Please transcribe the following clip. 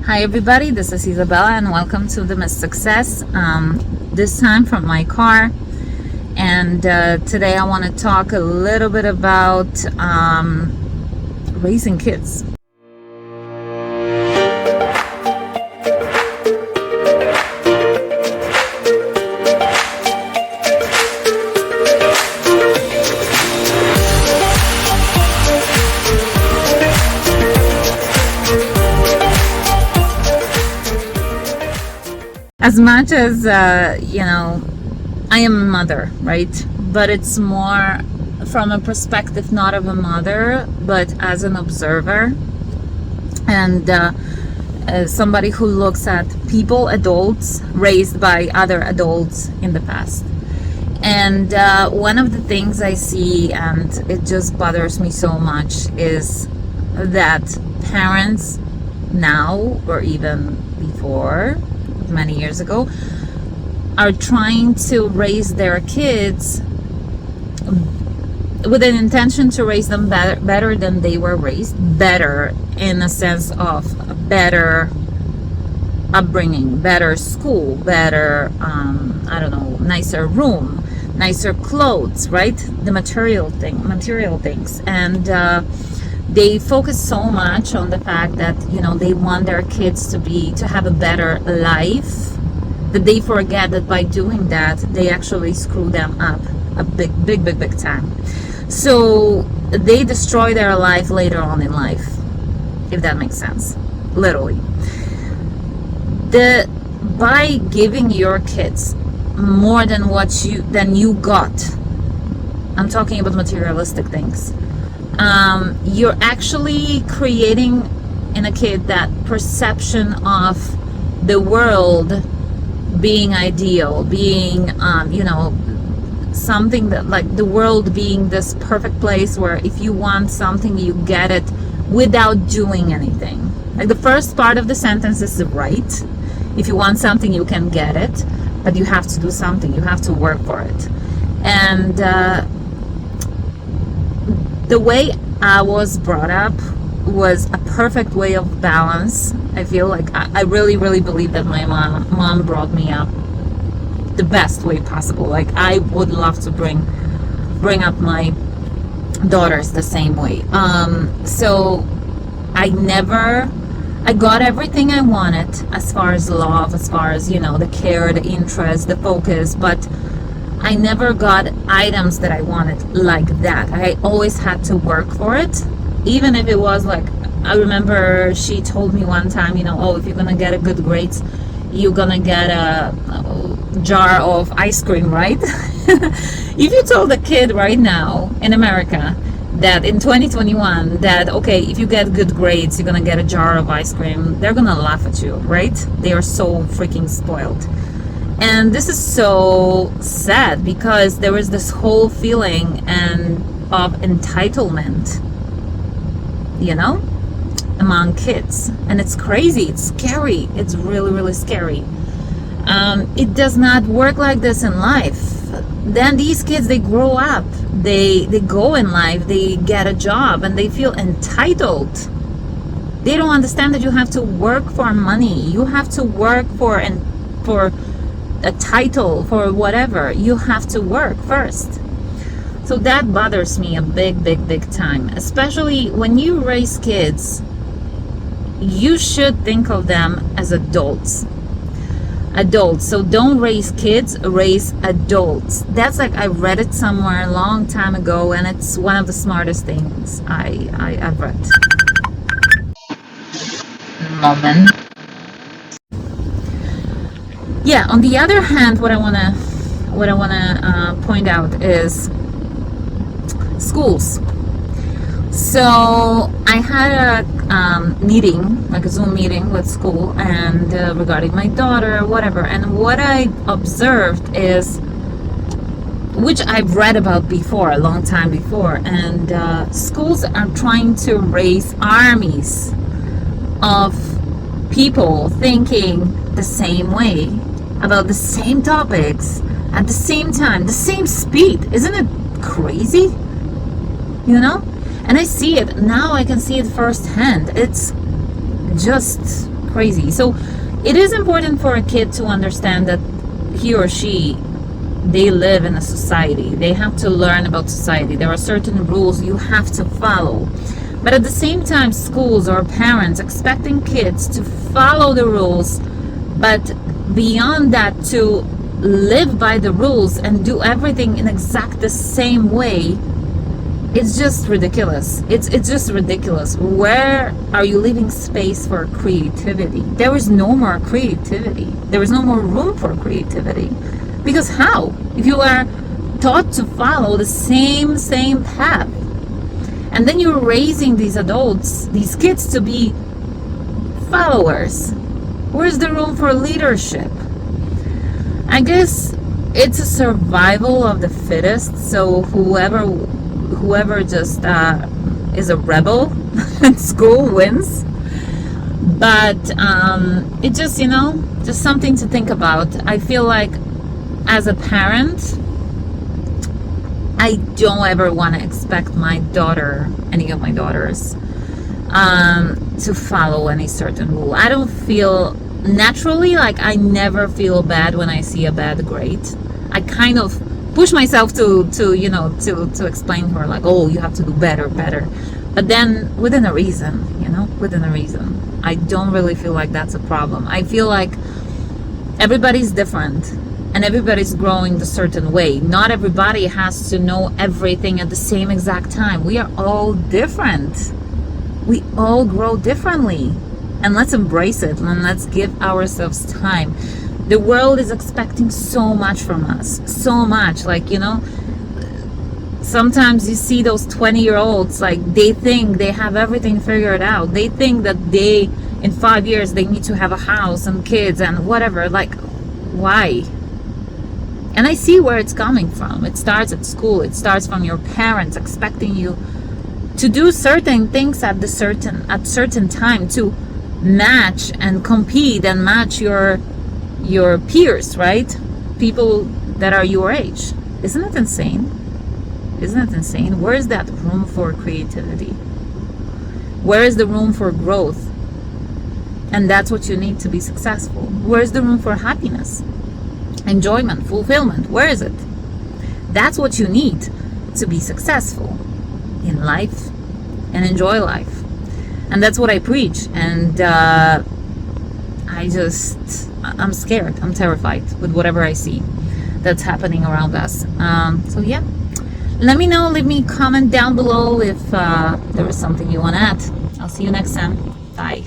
Hi everybody, this is Isabella and welcome to the Miss Success, this time from my car. And today I want to talk a little bit about raising kids. As much as, I am a mother, right? But it's more from a perspective not of a mother, but as an observer and as somebody who looks at people, adults, raised by other adults in the past. And one of the things I see, and it just bothers me so much, is that parents now, or even before, many years ago, are trying to raise their kids with an intention to raise them better than they were raised, better in a sense of a better upbringing, better school, better nicer room, nicer clothes, right? The material things. And they focus so much on the fact that they want their kids to have a better life, that they forget that by doing that they actually screw them up a big time. So they destroy their life later on in life, if that makes sense, literally. By giving your kids more than you got, I'm talking about materialistic things, you're actually creating in a kid that perception of the world being ideal, being something that, like, the world being this perfect place where if you want something you get it without doing anything. Like, the first part of the sentence is right. If you want something you can get it, but you have to do something, you have to work for it. And the way I was brought up was a perfect way of balance. I feel like I really believe that my mom brought me up the best way possible. Like, I would love to bring up my daughters the same way. So I got everything I wanted as far as love, as far as the care, the interest, the focus, but I never got items that I wanted like that. I always had to work for it, even if it was like, I remember she told me one time, if you're gonna get a good grades, you're gonna get a jar of ice cream, right? If you told a kid right now in America that in 2021 that, okay, if you get good grades, you're gonna get a jar of ice cream, they're gonna laugh at you, right? They are so freaking spoiled. And this is so sad because there was this whole feeling of entitlement, among kids. And it's crazy, it's scary, it's really scary. It does not work like this in life. Then these kids, they grow up, they go in life, they get a job, and they feel entitled. They don't understand that you have to work for money, you have to work for a title, for whatever. You have to work first. So that bothers me a big time, especially when you raise kids. You should think of them as adults. So don't raise kids, raise adults. That's like, I read it somewhere a long time ago, and it's one of the smartest things I've read. Moment. Yeah, on the other hand, what I wanna point out is schools. So I had a meeting, like a Zoom meeting with school, and regarding my daughter, whatever. And what I observed is, which I've read about before, a long time before, and schools are trying to raise armies of people thinking the same way about the same topics at the same time, the same speed. Isn't it crazy? And I see it now. I can see it firsthand. It's just crazy. So it is important for a kid to understand that he or she, they live in a society. They have to learn about society. There are certain rules you have to follow. But at the same time, schools or parents expecting kids to follow the rules, but beyond that, to live by the rules and do everything in exact the same way, it's just ridiculous. It's just ridiculous. Where are you leaving space for creativity? There is no more creativity. There is no more room for creativity. Because how? If you are taught to follow the same path, and then you're raising these adults, these kids, to be followers, where's the room for leadership? I guess it's a survival of the fittest. So whoever just is a rebel in school wins. But it just, just something to think about. I feel like as a parent, I don't ever want to expect my daughter, any of my daughters, to follow any certain rule. I don't feel naturally, like I never feel bad when I see a bad grade. I kind of push myself to explain to her, like, oh, you have to do better. But then within a reason, within a reason. I don't really feel like that's a problem. I feel like everybody's different. And everybody's growing a certain way. Not everybody has to know everything at the same exact time. We are all different. We all grow differently. And let's embrace it, and let's give ourselves time. The world is expecting so much from us. So much. Like, sometimes you see those 20-year-olds, like, they think they have everything figured out. They think that in 5 years, they need to have a house and kids and whatever. Like, why? And I see where it's coming from. It starts at school. It starts from your parents expecting you to do certain things at certain time, to match and compete and match your peers, right? People that are your age. Isn't it insane? Isn't it insane? Where is that room for creativity? Where is the room for growth? And that's what you need to be successful. Where is the room for happiness? Enjoyment, fulfillment, where is it? That's what you need to be successful in life and enjoy life. And that's what I preach. And I'm scared. I'm terrified with whatever I see that's happening around us. So yeah, let me know. Leave me a comment down below if there is something you want to add. I'll see you next time. Bye.